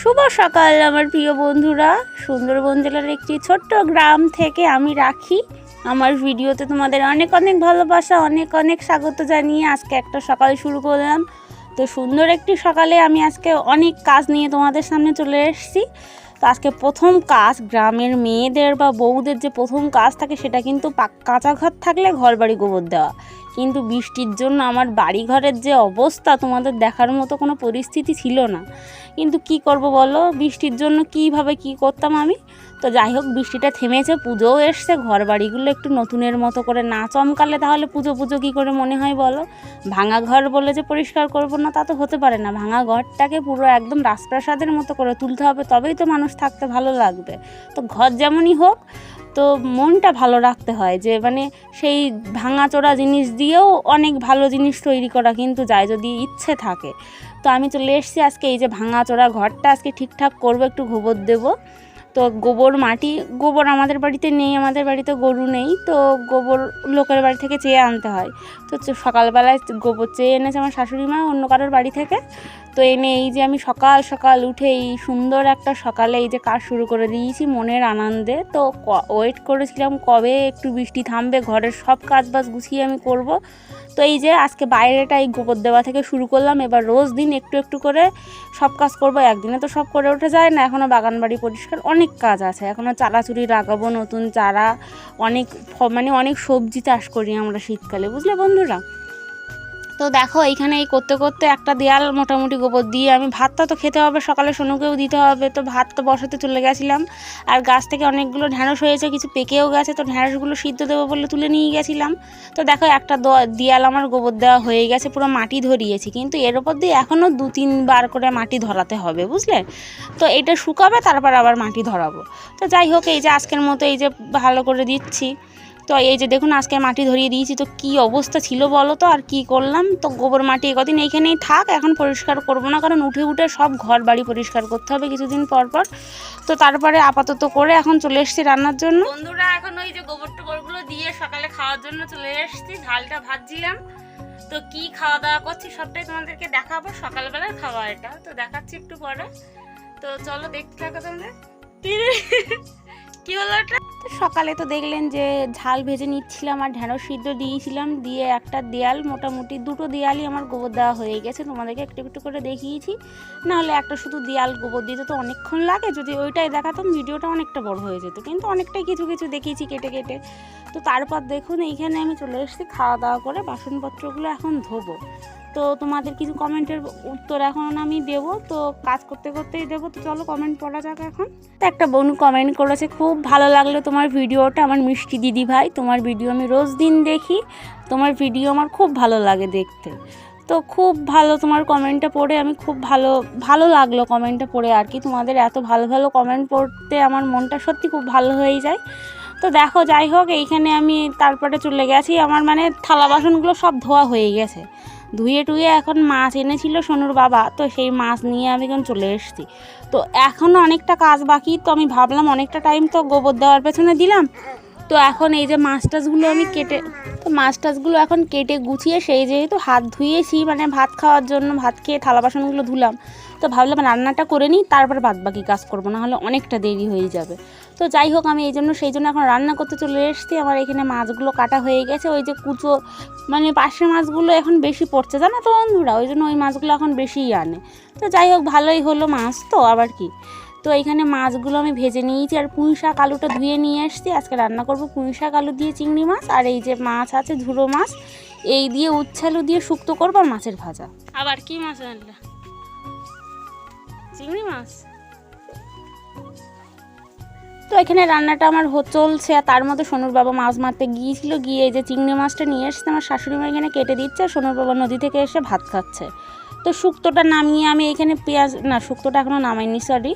শুভ সকাল আমার প্রিয় বন্ধুরা। সুন্দরবন জেলার একটি ছোট্ট গ্রাম থেকে আমি রাখি আমার ভিডিওতে তোমাদের অনেক অনেক ভালোবাসা, অনেক অনেক স্বাগত জানিয়ে আজকে একটা সকাল শুরু করলাম। তো সুন্দর একটি সকালে আমি আজকে অনেক কাজ নিয়ে তোমাদের সামনে চলে এসেছি। তো আজকে প্রথম কাজ, গ্রামের মেয়েদের বা বউদের যে প্রথম কাজ থাকে সেটা কিন্তু কাঁচা ঘর থাকলে ঘর বাড়ি গোবর দেওয়া। কিন্তু বৃষ্টির জন্য আমার বাড়ি ঘরের যে অবস্থা তোমাদের দেখার মতো কোনো পরিস্থিতি ছিল না। কিন্তু কি করব বলো, বৃষ্টির জন্য কিভাবে কি করতাম আমি। তো যাই হোক, বৃষ্টিটা থেমেছে, পুজোও এসছে, ঘর বাড়িগুলো একটু নতুনের মতো করে না চমকালে তাহলে পুজো পুজো কী করে মনে হয় বলো। ভাঙা ঘর বলে যে পরিষ্কার করব না তা তো হতে পারে না। ভাঙা ঘরটাকে পুরো একদম রাজপ্রাসাদের মতো করে তুলতে হবে, তবেই তো মানুষ থাকতে ভালো লাগবে। তো ঘর যেমনই হোক, তো মনটা ভালো রাখতে হয়, যে মানে সেই ভাঙাচোরা জিনিস দিয়েও অনেক ভালো জিনিস তৈরি করা কিন্তু যায় যদি ইচ্ছে থাকে। তো আমি চলে এসেছি আজকে এই যে ভাঙাচোরা ঘরটা আজকে ঠিকঠাক করবো, একটু গোবর দেবো। তো গোবর মাটি, গোবর আমাদের বাড়িতে নেই, আমাদের বাড়িতে গরু নেই, তো গোবর লোকের বাড়ি থেকে চেয়ে আনতে হয়। তো সকালবেলায় গোবর চেয়ে এনেছে আমার শাশুড়ি মা অন্য কারোর বাড়ি থেকে। তো এনে এই যে আমি সকাল সকাল উঠে এই সুন্দর একটা সকালে এই যে কাজ শুরু করে দিয়েছি মনের আনন্দে। তো ওয়েট করেছিলাম কবে একটু বৃষ্টি থামবে, ঘরের সব কাজ বাজ গুছিয়ে আমি করব। তো এই যে আজকে বাইরেটা এই গোবর দেওয়া থেকে শুরু করলাম। এবার রোজ দিন একটু একটু করে সব কাজ করব, একদিনে তো সব করে ওঠা যায় না। এখনও বাগান বাড়ি পরিষ্কার অনেক কাজ আছে, এখনও চারাচুরি লাগাবো, নতুন চারা, অনেক অনেক সবজি চাষ করি আমরা শীতকালে, বুঝলে বন্ধুরা। তো দেখো এইখানে এই করতে করতে একটা দেয়াল মোটামুটি গোবর দিয়ে আমি ভাতটা তো খেতে হবে, সকালে সোনুকেও দিতে হবে, তো ভাত তো বসাতে চলে গেছিলাম। আর গাছ থেকে অনেকগুলো ঢ্যাঁড়স হয়েছে, কিছু পেকেও গেছে, তো ঢ্যাঁড়সগুলো সিদ্ধ দেবো বলে তুলে নিয়ে গেছিলাম। তো দেখো একটা দেয়াল আমার গোবর দেওয়া হয়ে গেছে, পুরো মাটি ধরিয়েছি, কিন্তু এর ওপর দিয়ে এখনও 2-3 বার করে মাটি ধরাতে হবে, বুঝলে। তো এটা শুকাবে, তারপর আবার মাটি ধরাবো। তো যাই হোক, এই যে আজকের মতো এই যে ভালো করে দিচ্ছি। তো এই যে দেখুন আজকে মাটি ধরিয়ে দিয়েছি, তো কি অবস্থা ছিল বলো তো। আর কি করলাম, তো গোবর মাটি কদিন এইখানেই থাক, এখন পরিষ্কার করব না, কারণ উঠে উঠে সব ঘর বাড়ি পরিষ্কার করতে হবে কিছুদিন পর পর। তো তারপরে আপাতত করে এখন চলে এসেছি রান্নার জন্য। বন্ধুরা এখন ওই যে গোবর টোবরগুলো দিয়ে সকালে খাওয়ার জন্য চলে এসেছি, ঝালটা ভাজছিলাম। তো কি খাওয়া দাওয়া করছি সবটাই তোমাদেরকে দেখাবো, সকালবেলার খাওয়া এটা, তো দেখাচ্ছি একটু পরে। তো চলো দেখতে থাকো তোমরা। কি হলো এটা? সকালে তো দেখলেন যে ঝাল ভেজে নিচ্ছিলাম আর ঢ্যাঁড়স সিদ্ধ দিয়েছিলাম, দিয়ে একটা দেয়াল, মোটামুটি 2টো দেয়ালই আমার গোবর দেওয়া হয়ে গেছে। তোমাদেরকে একটু একটু করে দেখিয়েছি, নাহলে একটা শুধু দেয়াল গোবর দিতে তো অনেকক্ষণ লাগে, যদি ওইটাই দেখাতাম ভিডিওটা অনেকটা বড় হয়ে যেত, কিন্তু অনেকটাই কিছু কিছু দেখিয়েছি কেটে কেটে। তো তারপর দেখুন এইখানে আমি চলে এসেছি খাওয়া দাওয়া করে, বাসনপত্রগুলো এখন ধোবো। তো তোমাদের কিছু কমেন্টের উত্তর এখন আমি দেবো, তো কাজ করতে করতেই দেবো। তো চলো কমেন্ট পড়া যাক এখন। তো একটা বোন কমেন্ট করেছে, খুব ভালো লাগলো তোমার ভিডিওটা, আমার মিষ্টি দিদি ভাই, তোমার ভিডিও আমি রোজ দিন দেখি, তোমার ভিডিও আমার খুব ভালো লাগে দেখতে। তো খুব ভালো তোমার কমেন্টটা পড়ে, আমি খুব ভালো লাগলো কমেন্টটা পড়ে আর কি। তোমাদের এত ভালো ভালো কমেন্ট পড়তে আমার মনটা সত্যি খুব ভালো হয়ে যায়। তো দেখো যাই হোক, এইখানে আমি তারপরে চলে গেছি, আমার মানে থালা বাসনগুলো সব ধোয়া হয়ে গেছে, ধুয়ে টুয়ে এখন মাছ এনেছিল সোনুর বাবা, তো সেই মাছ নিয়ে আমি এখন চলে এসেছি। তো এখনও অনেকটা কাজ বাকি, তো আমি ভাবলাম অনেকটা টাইম তো গোবর দেওয়ার পেছনে দিলাম, তো এখন এই যে মাছ টাছগুলো আমি মাছ টাছগুলো এখন কেটে গুছিয়ে, সেই যেহেতু হাত ধুয়েছি মানে ভাত খাওয়ার জন্য, ভাত খেয়ে থালা বাসনগুলো ধুলাম, তো ভাবলাম রান্নাটা করে নিই, তারপর বাদ বাকি কাজ করবো, না হলে অনেকটা দেরি হয়ে যাবে। তো যাই হোক, আমি সেই জন্য এখন রান্না করতে চলে এসেছি। আমার এখানে মাছগুলো কাটা হয়ে গেছে, ওই যে কুচো মানে পার্শে মাছগুলো এখন বেশি পড়ছে, জানো তো বন্ধুরা, ওই জন্য ওই মাছগুলো এখন বেশিই আনে। তো যাই হোক, ভালোই হলো মাছ, তো আবার কি। তো এইখানে মাছগুলো আমি ভেজে নিয়েছি, আর পুঁই শাক আলুটা ধুয়ে নিয়ে এসেছি, আজকে রান্না করব পুঁই শাক আলু দিয়ে চিংড়ি মাছ, আর এই যে মাছ আছে ঝুড়ো মাছ, এই দিয়ে উচ্ছে আলু দিয়ে শুক্তো করবো, আর মাছের ভাজা। আবার কি মাছ আনলা? চিংড়ি মাছ। তো এখানে রান্নাটা আমার চলছে, আর তার মধ্যে সোনুর বাবা মাছ মারতে গিয়েছিল, গিয়ে এই যে চিংড়ি মাছটা নিয়ে এসছে, আমার শাশুড়ি মা এখানে কেটে দিচ্ছে, আর সোনুর বাবা নদী থেকে এসে ভাত খাচ্ছে। তো শুক্তোটা নামিয়ে আমি এখানে শুক্তোটা এখনও নামাইনি, সরি,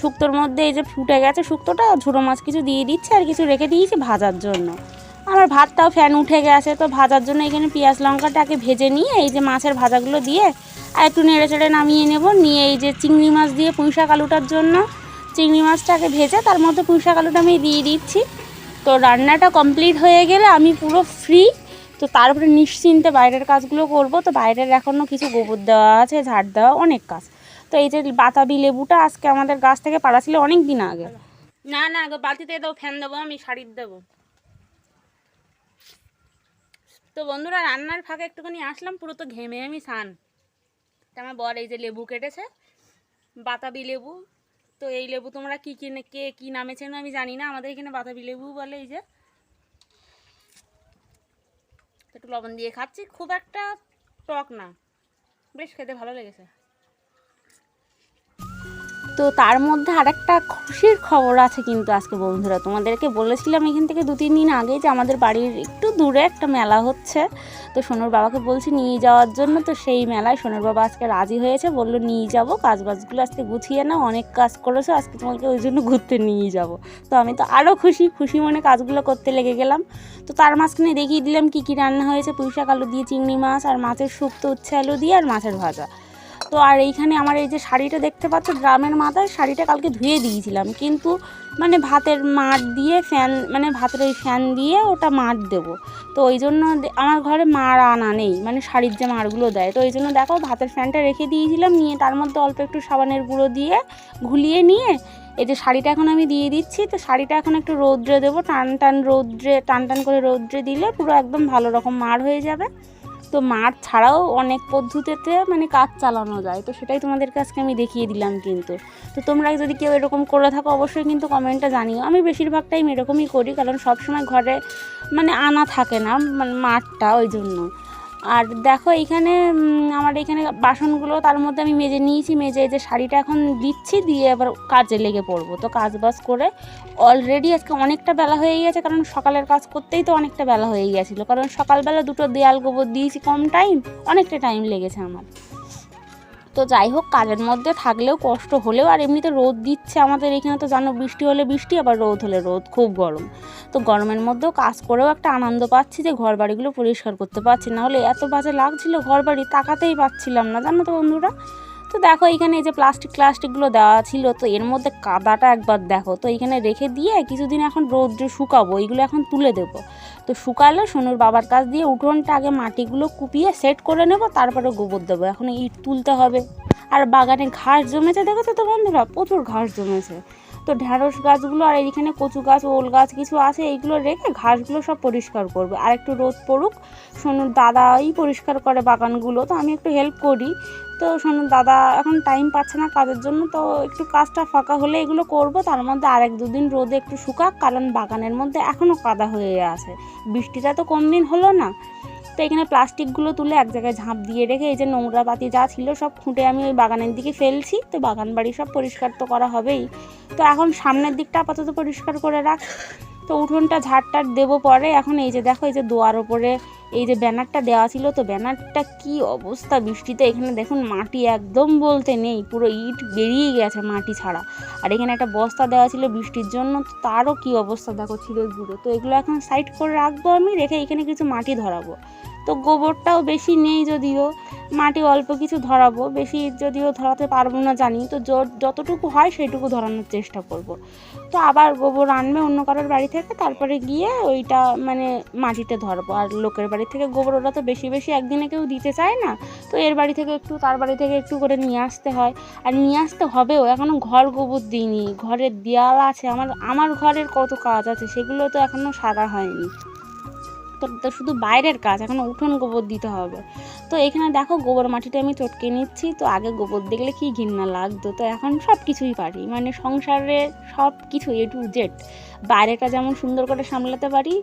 শুক্তোর মধ্যে এই যে ফুটে গেছে শুক্তোটা, ঝুড়ো মাছ কিছু দিয়ে দিচ্ছে, আর কিছু রেখে দিয়েছি ভাজার জন্য। আমার ভাতটাও ফ্যান উঠে গেছে, তো ভাজার জন্য এখানে পেঁয়াজ লঙ্কাটাকে ভেজে নিয়ে এই যে মাছের ভাজাগুলো দিয়ে আর একটু নেড়ে চেড়ে নামিয়ে নেব, নিয়ে এই যে চিংড়ি মাছ দিয়ে পুঁই শাক আলুটার জন্য চিংড়ি মাছটাকে ভেজে তার মধ্যে পুঁই শাক আলুটা আমি দিয়ে দিচ্ছি। তো রান্নাটা কমপ্লিট হয়ে গেলে আমি পুরো ফ্রি, তো তারপরে নিশ্চিন্তে বাইরের কাজগুলো করব। তো বাইরের এখনও কিছু গোবর দেওয়া আছে, ঝাড় দেওয়া, অনেক কাজ। তো এই যে বাতাবি লেবুটা আজকে আমাদের গাছ থেকে পাড়া ছিল অনেক দিন আগে। না না বালতিতে দেবো, ফ্যান দেবো, আমি শাড়ির দেবো। তো বন্ধুরা রান্নার ফাঁকে একটুখানি আসলাম, পুরো তো ঘেমে আমি স্নান। আমার বর এই যে লেবু কেটেছে, বাতাবি লেবু। তো এই লেবু তোমরা কে কী নামে চেনো আমি জানি না, আমাদের এখানে বাতাবি লেবু বলে। এই যে একটু লবণ দিয়ে খাচ্ছি, খুব একটা টক না, বেশ খেতে ভালো লেগেছে। তো তার মধ্যে আরেকটা খুশির খবর আছে কিন্তু আজকে বন্ধুরা, তোমাদেরকে বলেছিলাম এখান থেকে 2-3 দিন আগে যে আমাদের বাড়ির একটু দূরে একটা মেলা হচ্ছে। তো সোনুর বাবাকে বলছি নিয়ে যাওয়ার জন্য, তো সেই মেলায় সোনুর বাবা আজকে রাজি হয়েছে, বললো নিয়ে যাবো, কাজবাজগুলো আজকে গুছিয়ে নাও, অনেক কাজ করেছো, আজকে তোমাকে ওই জন্য ঘুরতে নিয়ে যাব। তো আমি তো আরও খুশি মনে কাজগুলো করতে লেগে গেলাম। তো তার মাঝখানে দেখিয়ে দিলাম কী কী রান্না হয়েছে, পুঁইশাক আলু দিয়ে চিংড়ি মাছ, আর মাছের শুক্তো উচ্ছে আলু দিয়ে, আর মাছের ভাজা। তো আর এইখানে আমার এই যে শাড়িটা দেখতে পাচ্ছ ড্রামের মাথায়, শাড়িটা কালকে ধুয়ে দিয়েছিলাম, কিন্তু মানে ভাতের মাড় দিয়ে ভাতের ওই ফ্যান দিয়ে ওটা মাড় দেবো। তো ওই জন্য আমার ঘরে মাড় আনা নেই, মানে শাড়ির যে মাড়গুলো দেয়, তো ওই জন্য দেখো ভাতের ফ্যানটা রেখে দিয়েছিলাম, নিয়ে তার মধ্যে অল্প একটু সাবানের গুঁড়ো দিয়ে ঘুলিয়ে নিয়ে এই যে শাড়িটা এখন আমি দিয়ে দিচ্ছি। তো শাড়িটা এখন একটু রৌদ্রে দেবো, টান করে রৌদ্রে দিলে পুরো একদম ভালো রকম মাড় হয়ে যাবে। তো মাঠ ছাড়াও অনেক পদ্ধতিতে মানে কাজ চালানো যায়, তো সেটাই তোমাদের কাছে আমি দেখিয়ে দিলাম কিন্তু। তো তোমরা যদি কেউ এরকম করে থাকো অবশ্যই কিন্তু কমেন্টে জানিও। আমি বেশিরভাগ টাইম এরকমই করি, কারণ সবসময় ঘরে মানে আনা থাকে না মানে মাঠটা, ওই জন্য। আর দেখো এইখানে আমার এখানে বাসনগুলো তার মধ্যে আমি মেজে নিয়েছি, মেজে এই যে শাড়িটা এখন দিচ্ছি, দিয়ে আবার কাজে লেগে পড়বো। তো কাজ বাজ করে অলরেডি আজকে অনেকটা বেলা হয়ে গেছে, কারণ সকালের কাজ করতেই তো অনেকটা বেলা হয়ে গিয়েছিলো, কারণ সকালবেলা 2টো দেয়াল গোবর দিয়েছি, কম টাইম, অনেকটা টাইম লেগেছে আমার। তো যাই হোক, কাজের মধ্যে থাকলেও কষ্ট হলেও, আর এমনিতে রোদ দিচ্ছে আমাদের এখানে, তো জানো বৃষ্টি হলে বৃষ্টি, আবার রোদ হলে রোদ, খুব গরম। তো গরমের মধ্যেও কাজ করেও একটা আনন্দ পাচ্ছি যে ঘর বাড়িগুলো পরিষ্কার করতে পারছি, না হলে এত বাজে লাগছিল ঘর বাড়ি, তাকাতেই পাচ্ছিলাম না, জানো তো বন্ধুরা। তো দেখো এখানে এই যে প্লাস্টিকগুলো দেওয়া ছিল, তো এর মধ্যে কাদাটা একবার দেখো। তো এখানে রেখে দিয়ে কিছুদিন এখন রোদ্রে শুকাবো, এইগুলো এখন তুলে দেবো। তো শুকালে সোনুর বাবার কাছ দিয়ে উঠোনটা আগে মাটিগুলো কুপিয়ে সেট করে নেব, তারপরে গোবর দেবো। এখন ইট তুলতে হবে, আর বাগানে ঘাস জমেছে, দেখেছো তো বন্ধুরা, প্রচুর ঘাস জমেছে। তো ঢ্যাঁড়স গাছগুলো আর এইখানে কচু গাছ, ওল গাছ কিছু আছে, এইগুলো রেখে ঘাসগুলো সব পরিষ্কার করবে। আর একটু রোদ পড়ুক, সোনুর দাদাই পরিষ্কার করে বাগানগুলো, তো আমি একটু হেল্প করি। তো সোনুর দাদা এখন টাইম পাচ্ছে না কাজের জন্য, তো একটু কাজটা ফাঁকা হলে এগুলো করব। তার মধ্যে আর 1-2 দিন রোদে একটু শুকাক, কারণ বাগানের মধ্যে এখনও কাদা হয়ে আছে, বৃষ্টিটা তো কম দিন হলো না। তো এখানে প্লাস্টিকগুলো তুলে এক জায়গায় ঝাঁপ দিয়ে রেখে এই যে নোংরা পাতি যা ছিল সব খুঁটে আমি ওই বাগানের দিকে ফেলছি। তো বাগান বাড়ি সব পরিষ্কার তো করা হবেই। তো এখন সামনের দিকটা আপাতত পরিষ্কার করে রাখ, তো উঠোনটা ঝাড়টার দেবো পরে। এখন এই যে দেখো এই যে দোয়ার ওপরে এই যে ব্যানারটা দেওয়া ছিল, তো ব্যানারটা কি অবস্থা বৃষ্টিতে, এখানে দেখুন মাটি একদম বলতে নেই, পুরো ইট বেরিয়ে গেছে মাটি ছাড়া। আর এখানে একটা বস্তা দেওয়া ছিল বৃষ্টির জন্য, তো তারও কি অবস্থা দেখো, ছিঁড়ে গুঁড়ো। তো এগুলো এখন সাইড করে রাখবো আমি, রেখে এখানে কিছু মাটি ধরাবো। তো গোবরটাও বেশি নেই, যদিও মাটি অল্প কিছু ধরাবো, বেশি যদিও ধরাতে পারবো না জানি, তো যতটুকু হয় সেটুকু ধরানোর চেষ্টা করব। তো আবার গোবর আনবে অন্য কারোর বাড়ি থেকে, তারপরে গিয়ে ওইটা মানে মাটিতে ধরবো। আর লোকের বাড়ি থেকে গোবর ওরা তো বেশি একদিনে কেউ দিতে চায় না, তো এর বাড়ি থেকে একটু তার বাড়ি থেকে একটু করে নিয়ে আসতে হয়, আর নিয়ে আসতে হবেও। এখনও ঘর গোবর দিইনি, ঘরের দেয়াল আছে, আমার ঘরের কত কাজ আছে, সেগুলো তো এখনও সারা হয়নি। তো শুধু বাইরের কাজ, এখন উঠোন গোবর দিতে হবে। তো এখানে দেখো গোবর মাটিটা আমি চটকে নিচ্ছি। তো আগে গোবর দেখলে কি ঘৃণা লাগতো, তো এখন সব কিছুই পারি, মানে সংসারের সব কিছু A to Z। বাইরেটা যেমন সুন্দর করে সামলাতে পারি,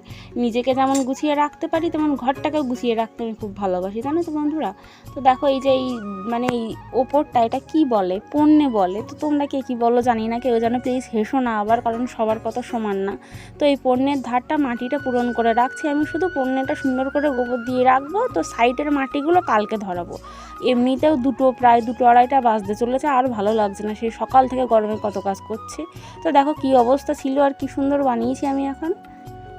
নিজেকে যেমন গুছিয়ে রাখতে পারি, তেমন ঘরটাকেও গুছিয়ে রাখতে আমি খুব ভালোবাসি, জানো তো বন্ধুরা। তো দেখো এই যে এই মানে এই ওপরটা, এটা কি বলে, পণ্যে বলে, তো তোমরা কে কী বলো জানি না, কেউ যেন প্লিজ হেসো না আবার, কারণ সবার কথা সমান না। তো এই পণ্যের ধারটা মাটিটা পূরণ করে রাখছি আমি, শুধু পণ্যটা সুন্দর করে গোবর দিয়ে রাখবো। তো সাইডের মাটিগুলো কালকে ধরাবো। এমনিতেও প্রায় 2-2:30 বাজতে চলেছে, আর ভালো লাগছে না, সেই সকাল থেকে গরমে কত কাজ করছি। তো দেখো কি অবস্থা ছিল, আর কি সুন্দর বানিয়েছি আমি এখন।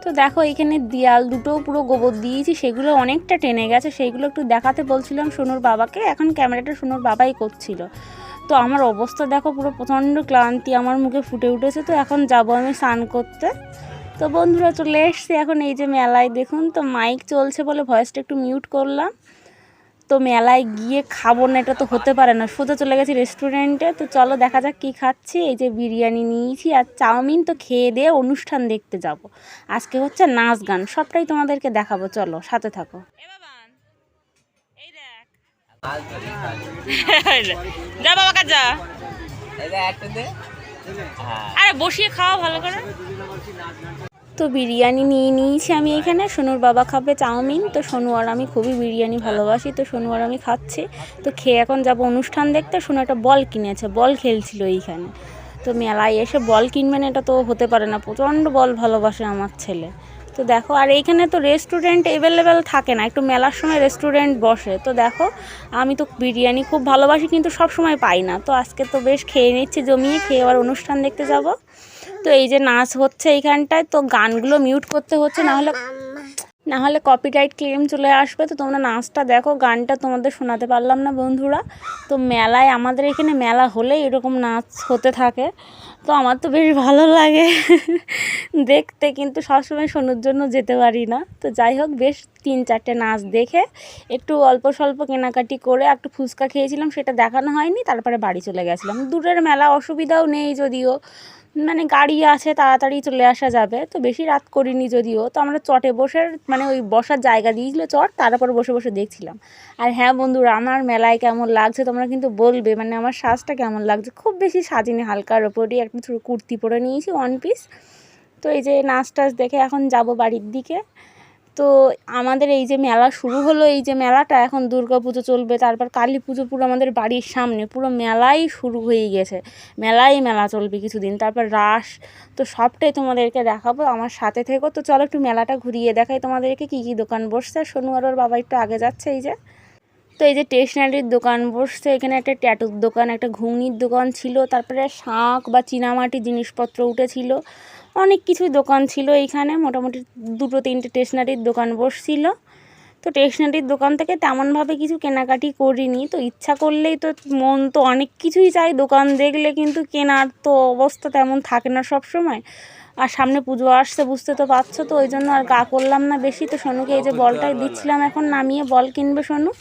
তো দেখো এখানে দেয়াল দুটোও পুরো গোবর দিয়েছি, সেগুলো অনেকটা টেনে গেছে, সেইগুলো একটু দেখাতে বলছিলাম সোনুর বাবাকে, এখন ক্যামেরাটা সোনুর বাবাই করছিল। তো আমার অবস্থা দেখো, পুরো প্রচণ্ড ক্লান্তি আমার মুখে ফুটে উঠেছে। তো এখন যাব আমি স্নান করতে। তো বন্ধুরা চলে এসছি এখন এই যে মেলায়, দেখুন তো মাইক চলছে বলে ভয়েসটা একটু মিউট করলাম। তো মেলায় গিয়ে খাবো না এটা তো হতে পারে না, সোজা চলে গেছি রেস্টুরেন্টে। তো চলো দেখা যাক কী খাচ্ছি। এই যে বিরিয়ানি নিয়েছি আর চাউমিন, তো খেয়ে দিয়ে অনুষ্ঠান দেখতে যাব। আজকে হচ্ছে নাচ গান, সবটাই তোমাদেরকে দেখাবো, চলো সাথে থাকো। যা বাবা কাজ যা, আরে বসিয়ে খাওয়া ভালো করে। তো বিরিয়ানি নিয়ে নিয়েছি আমি এখানে, সোনুর বাবা খাবে চাউমিন। তো সোনু আর আমি খুবই বিরিয়ানি ভালোবাসি, তো সোনু আর আমি খাচ্ছি। তো খেয়ে এখন যাব অনুষ্ঠান দেখতে। সোনু একটা বল কিনেছে, বল খেলছিল এইখানে। তো মেলায় এসে বল কিনবেন এটা তো হতে পারে না, প্রচণ্ড বল ভালোবাসে আমার ছেলে। তো দেখো, আর এইখানে তো রেস্টুরেন্ট অ্যাভেলেবেল থাকে না, একটু মেলার সময় রেস্টুরেন্ট বসে। তো দেখো, আমি তো বিরিয়ানি খুব ভালোবাসি কিন্তু সব সময় পাই না, তো আজকে তো বেশ খেয়ে নিচ্ছি জমিয়ে, খেয়ে আবার অনুষ্ঠান দেখতে যাব। তো এই যে নাচ হচ্ছে এইখানটায়, তো গানগুলো মিউট করতে হচ্ছে, না হলে কপিরাইট ক্লেম চলে আসবে। তো তোমরা নাচটা দেখো, গানটা তোমাদের শোনাতে পারলাম না বন্ধুরা। তো মেলায়, আমাদের এখানে মেলা হলে এরকম নাচ হতে থাকে, তো আমার তো বেশ ভালো লাগে দেখতে, কিন্তু সবসময় শোনার জন্য যেতে পারি না। তো যাই হোক, বেশ 3-4টে নাচ দেখে একটু অল্প স্বল্প কেনাকাটি করে একটু ফুচকা খেয়েছিলাম, সেটা দেখানো হয়নি। তারপরে বাড়ি চলে গেছিলাম। দূরের মেলা, অসুবিধাও নেই যদিও, মানে গাড়ি আছে, তাড়াতাড়ি চলে আসা যাবে। তো বেশি রাত করিনি যদিও। তো আমরা চটে বসে, মানে ওই বসার জায়গা দিয়েছিল চট, তার উপর বসে বসে দেখছিলাম। আর হ্যাঁ বন্ধুরা, আমার মেলায় কেমন লাগছে তোমরা কিন্তু বলবে, মানে আমার সাজটা কেমন লাগছে। খুব বেশি সাজিনি, হালকার ওপরই একটা কুর্তি পরে নিয়েছি, 1 পিস। তো এই যে নাচ টাচ দেখে এখন যাব বাড়ির দিকে। তো আমাদের এই যে মেলা শুরু হলো, এই যে মেলাটা, এখন দুর্গা পুজো চলবে, তারপর কালী পুজো, পুরো আমাদের বাড়ির সামনে পুরো মেলাই শুরু হয়ে গেছে। মেলা চলবে কিছুদিন, তারপর রাস। তো সবটাই তোমাদেরকে দেখাবো, আমার সাথে থেকো। তো চলো একটু মেলাটা ঘুরিয়ে দেখাই তোমাদেরকে, কী কী দোকান বসছে। সোনু আর ওর বাবা একটু আগে যাচ্ছে। এই যে, তো এই যে স্টেশনারির দোকান বসছে এখানে, একটা ট্যাটুর দোকান, একটা ঘুগনির দোকান ছিল, তারপরে শাঁখ বা চীনামাটি জিনিসপত্র উঠেছিল, অনেক কিছুই দোকান ছিল এইখানে। মোটামুটি 2-3টে স্টেশনারির দোকান বসছিল। তো স্টেশনারির দোকান থেকে তেমনভাবে কিছু কেনাকাটি করিনি। তো ইচ্ছা করলেই তো, মন তো অনেক কিছুই চাই দোকান দেখলে, কিন্তু কেনার তো অবস্থা তেমন থাকে না সব সময়। আর সামনে পুজো আসছে, বুঝতে তো পারছো। তো ওই জন্য আর গা করলাম না বেশি। তো সোনুকে এই যে বলটাই দিচ্ছিলাম, এখন নামিয়ে বল কিনবে সোনু।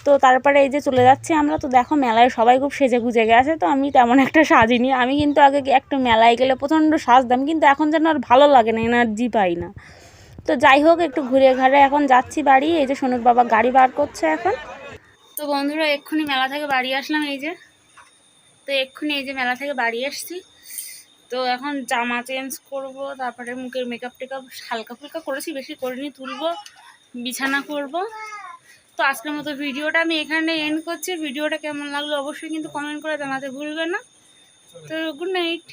তো তারপরে এই যে চলে যাচ্ছি আমরা। তো দেখো, মেলায় সবাই খুব সেজে গুজে গেছে, তো আমি তেমন একটা সাজিনি। আমি কিন্তু আগে একটু মেলায় গেলে প্রচণ্ড সাজতাম, কিন্তু এখন যেন আর ভালো লাগে না, এনার্জি পাই না। তো যাই হোক, একটু ঘুরে ঘাড়ে এখন যাচ্ছি বাড়ি। এই যে সোনুর বাবা গাড়ি বার করছে এখন। তো বন্ধুরা, এক্ষুনি মেলা থেকে বাড়ি আসলাম। এই যে, তো এক্ষুনি এই যে মেলা থেকে বাড়ি এসছি। তো এখন জামা চেঞ্জ করব, তারপরে মুখের মেকআপ টেকআপ হালকা ফুলকা করেছি, বেশি করিনি, তুলবো, বিছানা করব। তো আজকের মতো ভিডিওটা আমি এখানে এন্ড করছি। ভিডিওটা কেমন লাগলো অবশ্যই কিন্তু কমেন্ট করে জানাতে ভুলবে না। তো গুড নাইট।